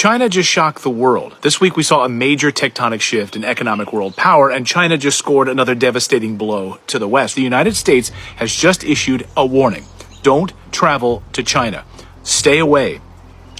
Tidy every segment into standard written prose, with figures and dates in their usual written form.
China just shocked the world. This week we saw a major tectonic shift in economic world power, and China just scored another devastating blow to the West. The United States has just issued a warning. Don't travel to China. Stay away.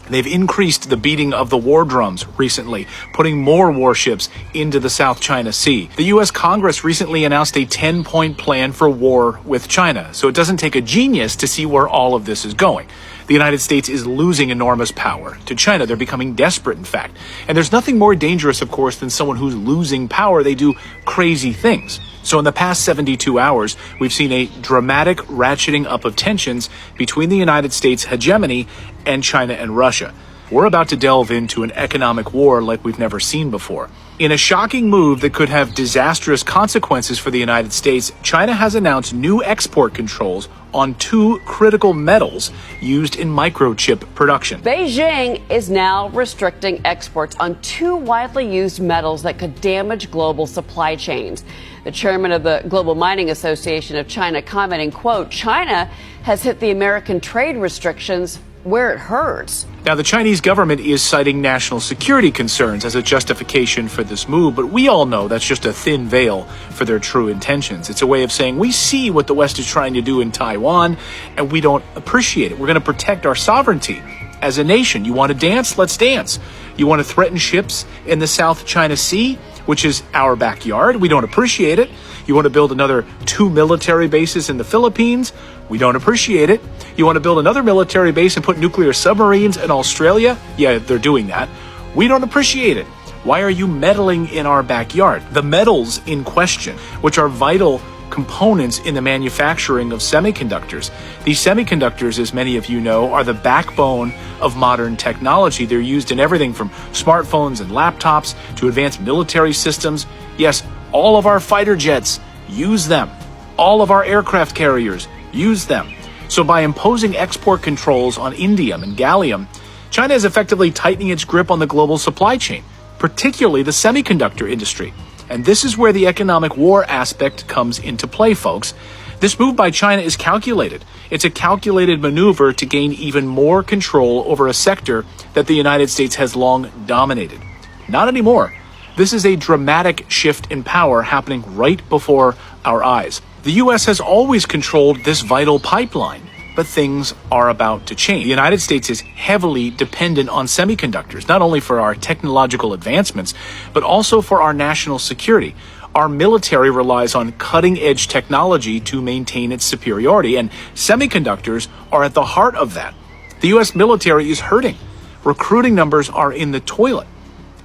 They've increased the beating of the war drums recently, putting more warships into the South China Sea. The U.S. Congress recently announced a 10-point plan for war with China, so it doesn't take a genius to see where all of this is going. The United States is losing enormous power to China. They're becoming desperate, in fact. And there's nothing more dangerous, of course, than someone who's losing power. They do crazy things. So in the past 72 hours, we've seen a dramatic ratcheting up of tensions between the United States hegemony and China and Russia. We're about to delve into an economic war like we've never seen before. In a shocking move that could have disastrous consequences for the United States, China has announced new export controls on 2 critical metals used in microchip production. Beijing is now restricting exports on 2 widely used metals that could damage global supply chains. The chairman of the Global Mining Association of China commenting, quote, China has hit the American trade restrictions where it hurts. Now, the Chinese government is citing national security concerns as a justification for this move, but we all know that's just a thin veil for their true intentions. It's a way of saying we see what the West is trying to do in Taiwan, and we don't appreciate it. We're going to protect our sovereignty as a nation. You want to dance? Let's dance. You want to threaten ships in the South China Sea, which is our backyard? We don't appreciate it. You want to build another 2 military bases in the Philippines? We don't appreciate it. You want to build another military base and put nuclear submarines in Australia? Yeah, they're doing that. We don't appreciate it. Why are you meddling in our backyard? The metals in question, which are vital components in the manufacturing of semiconductors. These semiconductors, as many of you know, are the backbone of modern technology. They're used in everything from smartphones and laptops to advanced military systems. Yes, all of our fighter jets use them. All of our aircraft carriers use them. So by imposing export controls on indium and gallium, China is effectively tightening its grip on the global supply chain, particularly the semiconductor industry. And this is where the economic war aspect comes into play, folks. This move by China is calculated. It's a calculated maneuver to gain even more control over a sector that the United States has long dominated. Not anymore. This is a dramatic shift in power happening right before our eyes. The U.S. has always controlled this vital pipeline, but things are about to change. The United States is heavily dependent on semiconductors, not only for our technological advancements, but also for our national security. Our military relies on cutting-edge technology to maintain its superiority, and semiconductors are at the heart of that. The U.S. military is hurting. Recruiting numbers are in the toilet.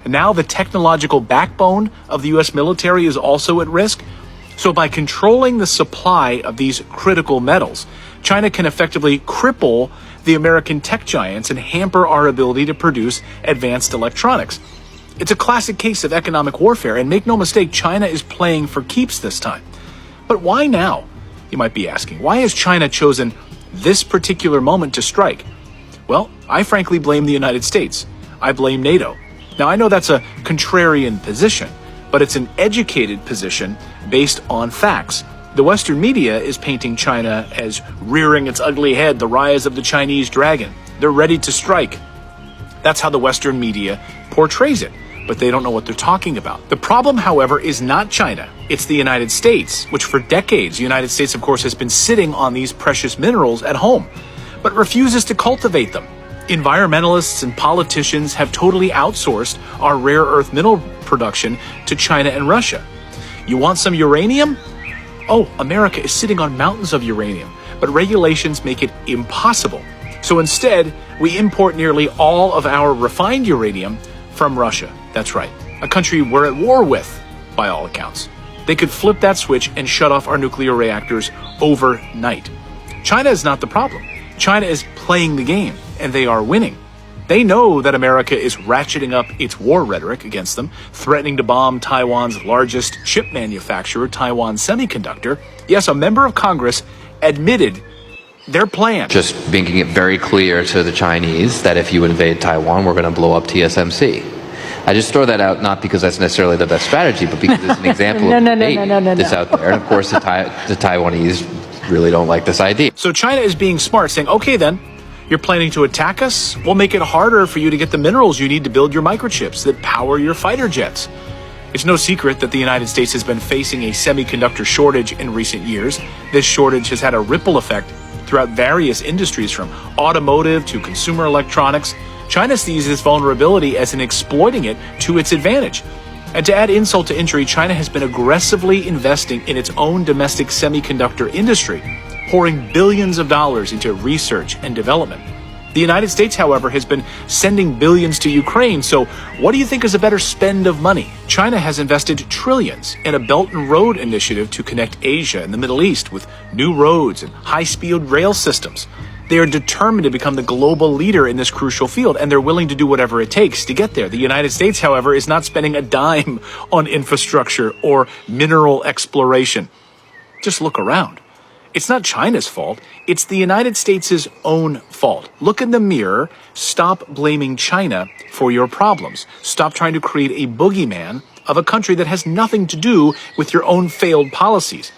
And now the technological backbone of the U.S. military is also at risk. So by controlling the supply of these critical metals, China can effectively cripple the American tech giants and hamper our ability to produce advanced electronics. It's a classic case of economic warfare, and make no mistake, China is playing for keeps this time. But why now? You might be asking. Why has China chosen this particular moment to strike? Well, I frankly blame the United States. I blame NATO. Now, I know that's a contrarian position, but it's an educated position based on facts. The Western media is painting China as rearing its ugly head, the rise of the Chinese dragon. They're ready to strike. That's how the Western media portrays it, but they don't know what they're talking about. The problem, however, is not China. It's the United States, which for decades, the United States, of course, has been sitting on these precious minerals at home, but refuses to cultivate them. Environmentalists and politicians have totally outsourced our rare earth mineral production to China and Russia. You want some uranium? Oh, America is sitting on mountains of uranium, but regulations make it impossible. So instead, we import nearly all of our refined uranium from Russia. That's right, a country we're at war with, by all accounts. They could flip that switch and shut off our nuclear reactors overnight. China is not the problem. China is playing the game, and they are winning. They know that America is ratcheting up its war rhetoric against them, threatening to bomb Taiwan's largest chip manufacturer, Taiwan Semiconductor. Yes, a member of Congress admitted their plan. Just making it very clear to the Chinese that if you invade Taiwan, we're going to blow up TSMC. I just throw that out not because that's necessarily the best strategy, but because it's an example of debate that's out there. And of course, the Taiwanese really don't like this idea. So China is being smart, saying, okay then, You're planning to attack us? We'll make it harder for you to get the minerals you need to build your microchips that power your fighter jets. It's no secret that the United States has been facing a semiconductor shortage in recent years. This shortage has had a ripple effect throughout various industries, from automotive to consumer electronics. China sees this vulnerability as in exploiting it to its advantage. And to add insult to injury, China has been aggressively investing in its own domestic semiconductor industry, pouring billions of dollars into research and development. The United States, however, has been sending billions to Ukraine, so what do you think is a better spend of money? China has invested trillions in a Belt and Road initiative to connect Asia and the Middle East with new roads and high-speed rail systems. They are determined to become the global leader in this crucial field, and they're willing to do whatever it takes to get there. The United States, however, is not spending a dime on infrastructure or mineral exploration. Just look around. It's not China's fault. It's the United States' own fault. Look in the mirror. Stop blaming China for your problems. Stop trying to create a boogeyman of a country that has nothing to do with your own failed policies.